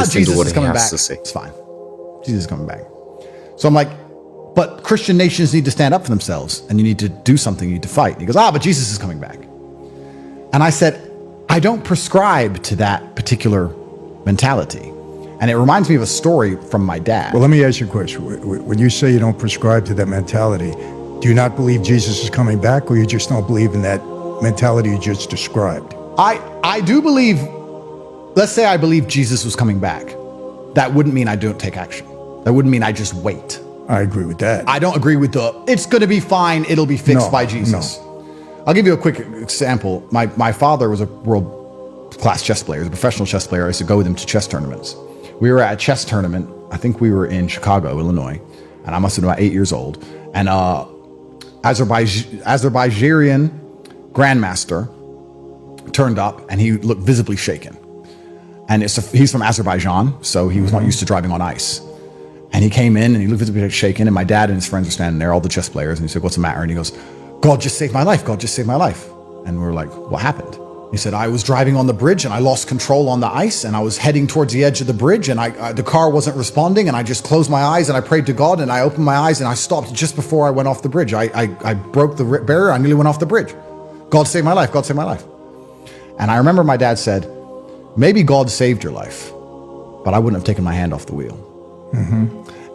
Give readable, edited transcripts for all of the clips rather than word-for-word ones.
listen to what is he coming has back. to say. It's fine. Jesus is coming back. So I'm like, but Christian nations need to stand up for themselves, and you need to do something. You need to fight. And he goes, but Jesus is coming back. And I said, I don't prescribe to that particular mentality. And it reminds me of a story from my dad. Well, let me ask you a question. When you say you don't prescribe to that mentality, do you not believe Jesus is coming back, or you just don't believe in that mentality you just described? I do believe, let's say I believe Jesus was coming back. That wouldn't mean I don't take action. That wouldn't mean I just wait. I agree with that. I don't agree with it's going to be fine, it'll be fixed by Jesus. No. I'll give you a quick example. My father was a world-class chess player. He was a professional chess player. I used to go with him to chess tournaments. We were at a chess tournament. I think we were in Chicago, Illinois, and I must have been about 8 years old. And Azerbaijani grandmaster turned up, and he looked visibly shaken. And he's from Azerbaijan, so he was not used to driving on ice. And he came in, and he looked visibly shaken, and my dad and his friends were standing there, all the chess players, and he said, "What's the matter?" And he goes, "God just saved my life. God just saved my life." And we were like, "What happened?" He said, "I was driving on the bridge, and I lost control on the ice, and I was heading towards the edge of the bridge, and the car wasn't responding, and I just closed my eyes, and I prayed to God, and I opened my eyes, and I stopped just before I went off the bridge. I broke the barrier. I nearly went off the bridge. God saved my life. God saved my life." And I remember my dad said, "Maybe God saved your life, but I wouldn't have taken my hand off the wheel." Mm-hmm.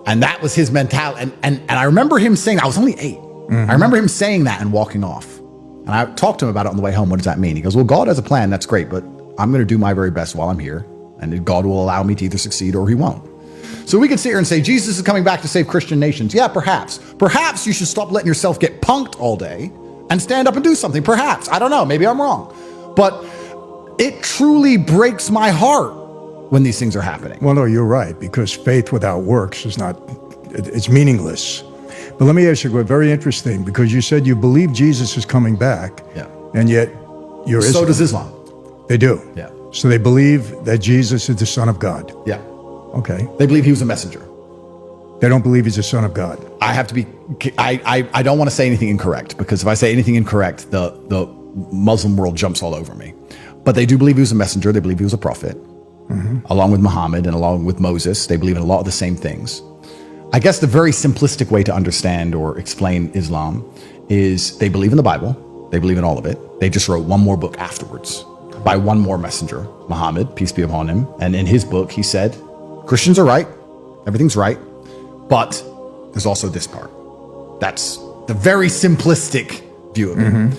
And that was his mentality. And I remember him saying, I was only 8. Mm-hmm. I remember him saying that and walking off. And I talked to him about it on the way home. What does that mean? He goes, "Well, God has a plan. That's great, but I'm going to do my very best while I'm here. And God will allow me to either succeed or he won't." So we could sit here and say, Jesus is coming back to save Christian nations. Yeah, perhaps. Perhaps you should stop letting yourself get punked all day and stand up and do something. Perhaps. I don't know. Maybe I'm wrong. But it truly breaks my heart when these things are happening. Well, no, you're right, because faith without works is it's meaningless. But let me ask you, very interesting, because you said you believe Jesus is coming back, yeah, and yet you're So does Islam. They do? Yeah. So they believe that Jesus is the Son of God? Yeah. Okay. They believe he was a messenger. They don't believe he's the Son of God? I have to be, I don't want to say anything incorrect, because if I say anything incorrect, the Muslim world jumps all over me. But they do believe he was a messenger. They believe he was a prophet, along with Muhammad and along with Moses. They believe in a lot of the same things. I guess the very simplistic way to understand or explain Islam is they believe in the Bible. They believe in all of it. They just wrote one more book afterwards by one more messenger, Muhammad, peace be upon him. And in his book, he said, Christians are right. Everything's right. But there's also this part. That's the very simplistic view of it.